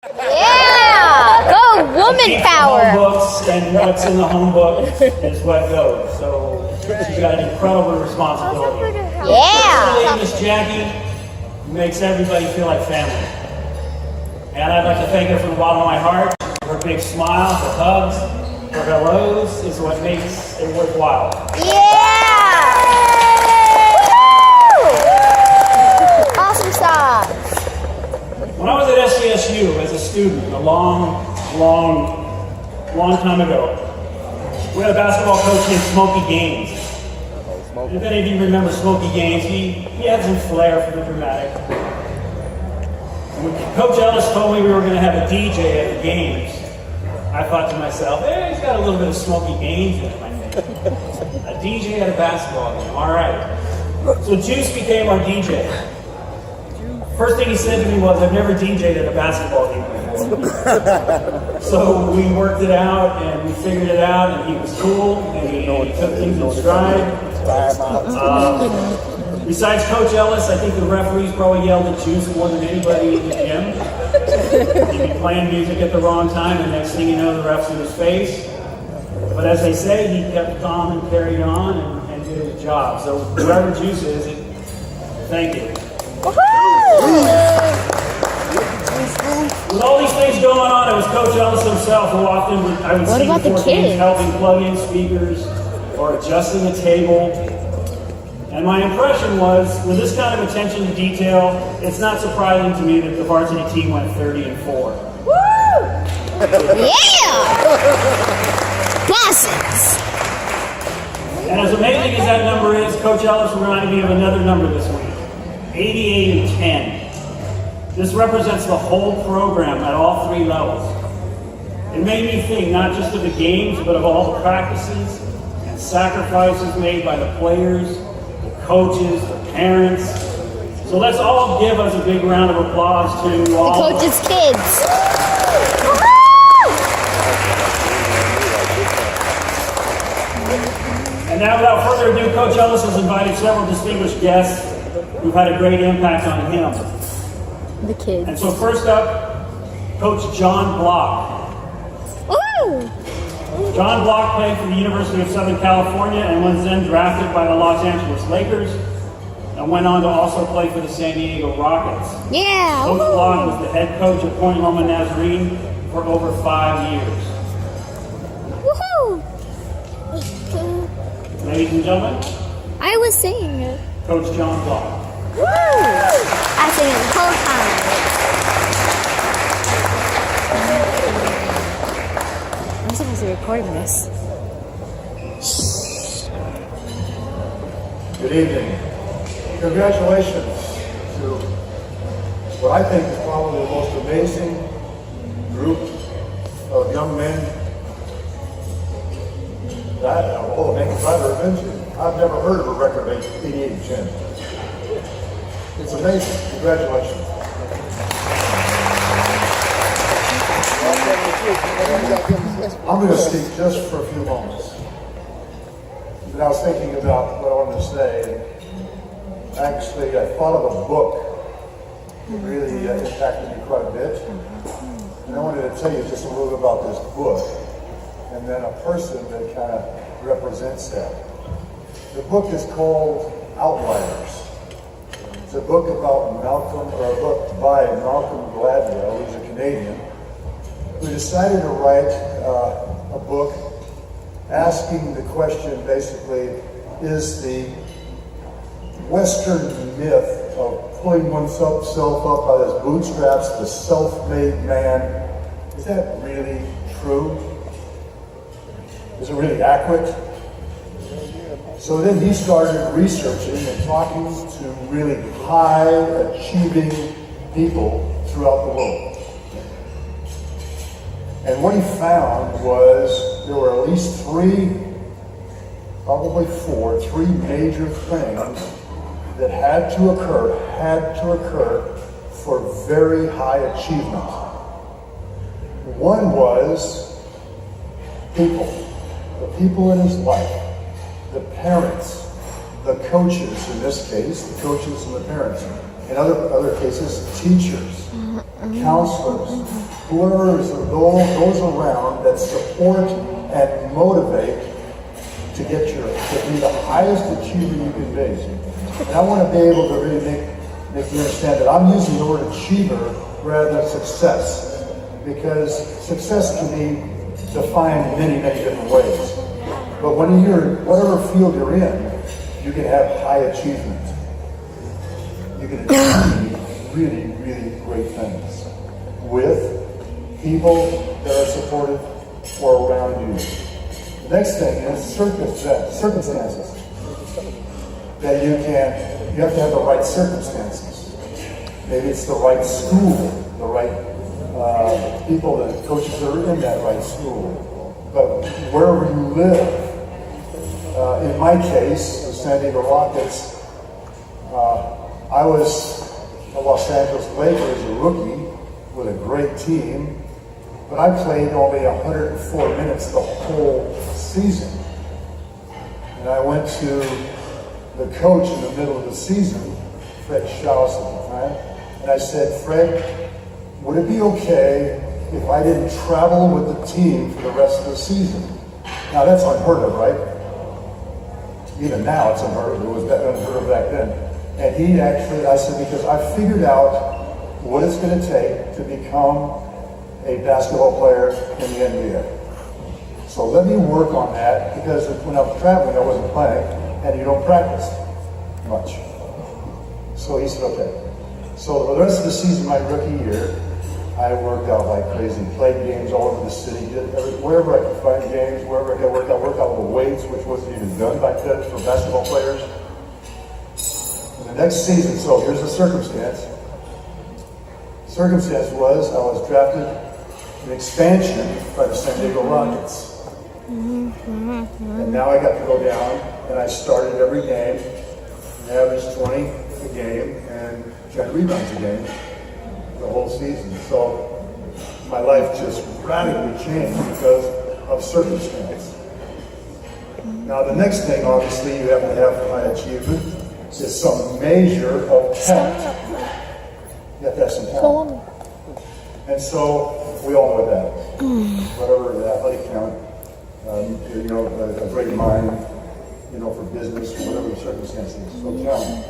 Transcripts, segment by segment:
Yeah! Go woman power! Home books, and what's in the home book is what goes. So she's got an incredible responsibility. Yeah! Miss Jackie makes everybody feel like family. And I'd like to thank her from the bottom of my heart. Her big smile, her hugs, her hellos is what makes it worthwhile. Yeah! Awesome sauce! When I was at SCSU as a student, a long time ago, we had a basketball coach named Smokey Gaines. If any of you remember Smokey Gaines, he had some flair for the dramatic. When Coach Ellis told me we were going to have a DJ at the games, I thought to myself, hey, he's got a little bit of Smokey Gaines in him, I think. A DJ at a basketball game, all right. So Juice became our DJ. First thing he said to me was, I've never DJ'd at a basketball game before. So we worked it out and we figured it out, and he was cool and he took things in stride. Besides Coach Ellis, I think the referees probably yelled at Juice more than anybody in the gym. He'd be playing music at the wrong time, and next thing you know, the ref's in his face. But as they say, he kept calm and carried on and did his job. So whoever Juice is, thank you. With all these things going on, it was Coach Ellis himself who often I would see before games helping plug in speakers or adjusting a table. And my impression was, with this kind of attention to detail, it's not surprising to me that the varsity team went 30-4. Woo! Yeah! Bosses! And as amazing as that number is, Coach Ellis reminded me of another number this week, 88-10. This represents the whole program at all three levels. It made me think not just of the games, but of all the practices and sacrifices made by the players, the coaches, the parents. So let's all give us a big round of applause to all the coaches' kids. And now, without further ado, Coach Ellis has invited several distinguished guests who've had a great impact on him. The kids. And so first up, Coach John Block. Ooh. John Block played for the University of Southern California and was then drafted by the Los Angeles Lakers and went on to also play for the San Diego Rockets. Yeah. Coach Block was the head coach at Point Loma Nazarene for over 5 years. Woohoo! Ladies and gentlemen, I was saying it. Coach John Block. Woo! I sang it the whole time. I'm supposed to be recording this. Good evening. Congratulations to what I think is probably the most amazing group of young men that I've ever been to. I've never heard of a record of 88-10. It's amazing. Congratulations. I'm going to speak just for a few moments. But I was thinking about what I wanted to say. Actually, I thought of a book that really impacted me quite a bit. And I wanted to tell you just a little bit about this book and then a person that kind of represents that. The book is called Outliers. It's a book about a book by Malcolm Gladwell, who's a Canadian, who decided to write a book asking the question, basically, is the Western myth of pulling oneself up by his bootstraps, the self-made man, is that really true? Is it really accurate? So then he started researching and talking to really high-achieving people throughout the world. And what he found was there were at least three major things that had to occur for very high achievement. One was people, the people in his life, the parents, the coaches, in this case, the coaches and the parents. In other cases, teachers, counselors, whoever is those around that support and motivate to be the highest achiever you can be. And I want to be able to really make you understand that I'm using the word achiever rather than success, because success can be defined in many, many different ways. But when whatever field you're in, you can have high achievement. You can achieve really, really great things with people that are supportive or around you. The next thing is circumstances. That you have to have the right circumstances. Maybe it's the right school, the right people, the coaches that are in that right school. But wherever you live, in my case, the San Diego Rockets, I was the Los Angeles Lakers, a rookie with a great team, but I played only 104 minutes the whole season. And I went to the coach in the middle of the season, Fred Schaus at the time, and I said, Fred, would it be okay if I didn't travel with the team for the rest of the season? Now that's unheard of, right? Even now it's unheard of. It was unheard of back then. And I said, because I figured out what it's going to take to become a basketball player in the NBA. So let me work on that, because when I was traveling, I wasn't playing, and you don't practice much. So he said, okay. So for the rest of the season, my rookie year, I worked out like crazy, played games all over the city, wherever I could find games, wherever I could work out with weights, which wasn't even done back then for basketball players. And the next season, so here's the circumstance. Circumstance was I was drafted in expansion by the San Diego Rockets. And now I got to go down, and I started every game, and averaged 20 a game, and 10 rebounds a game the whole season. So my life just radically changed because of circumstance. Now the next thing, obviously, you have to have for high achievement is some measure of talent. You have to have some talent. And so we all know that. Whatever the athletic talent, a great mind, for business, whatever the circumstances, so talent.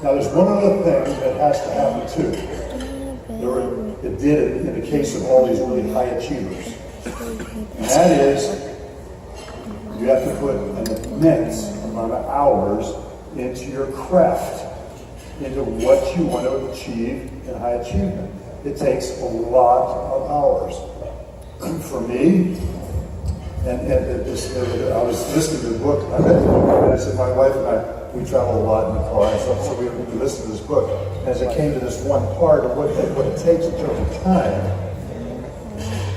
Now there's one other thing that has to happen too. It did in the case of all these really high achievers. And that is, you have to put an immense amount of hours into your craft, into what you want to achieve in high achievement. It takes a lot of hours. For me, I was listening to the book. I read the book, and I said, my wife and I, we travel a lot in the car, and so we listened to this book. And as it came to this one part of what it takes in terms of time,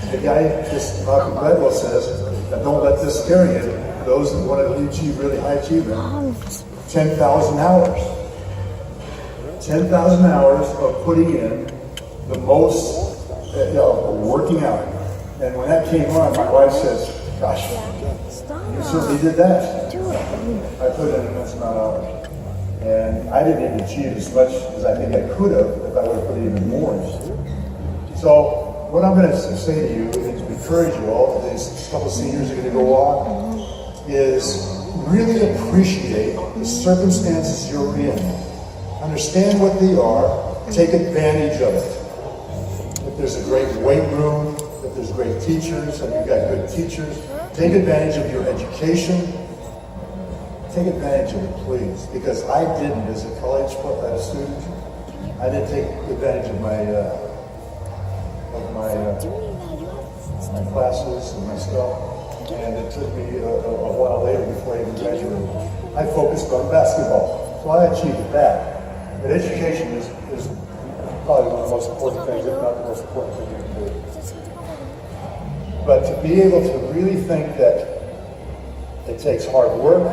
the guy, this Malcolm Gladwell says, that don't let this scare you. Those that want to achieve really high achievement, 10,000 hours. 10,000 hours of putting in the most, working out. And when that came on, my wife says, gosh, you certainly did that. I put in an immense amount of hours. And I didn't even achieve as much as I think I could have if I would have put even more in. So what I'm going to say to you and to encourage you all, these couple of seniors are going to go on, is really appreciate the circumstances you're in. Understand what they are, take advantage of it. If there's a great weight room, if there's great teachers, and you've got good teachers, take advantage of your education. Take advantage of it, please, because I didn't as a college student. I didn't take advantage of my classes and my stuff, and it took me a while later before I even graduated. I focused on basketball, so I achieved that. But education is probably one of the most important things, if not the most important thing you can do. But to be able to really think that it takes hard work,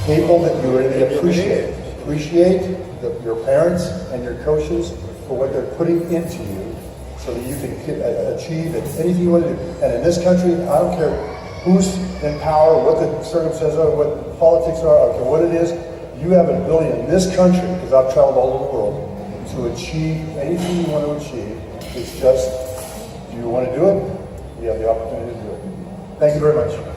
people that you really appreciate. Appreciate your parents and your coaches for what they're putting into you so that you can achieve anything you want to do. And in this country, I don't care who's in power, what the circumstances are, what politics are, I don't care what it is, you have an ability in this country, because I've traveled all over the world, to achieve anything you want to achieve. It's just, do you want to do it? You have the opportunity to do it. Thank you very much.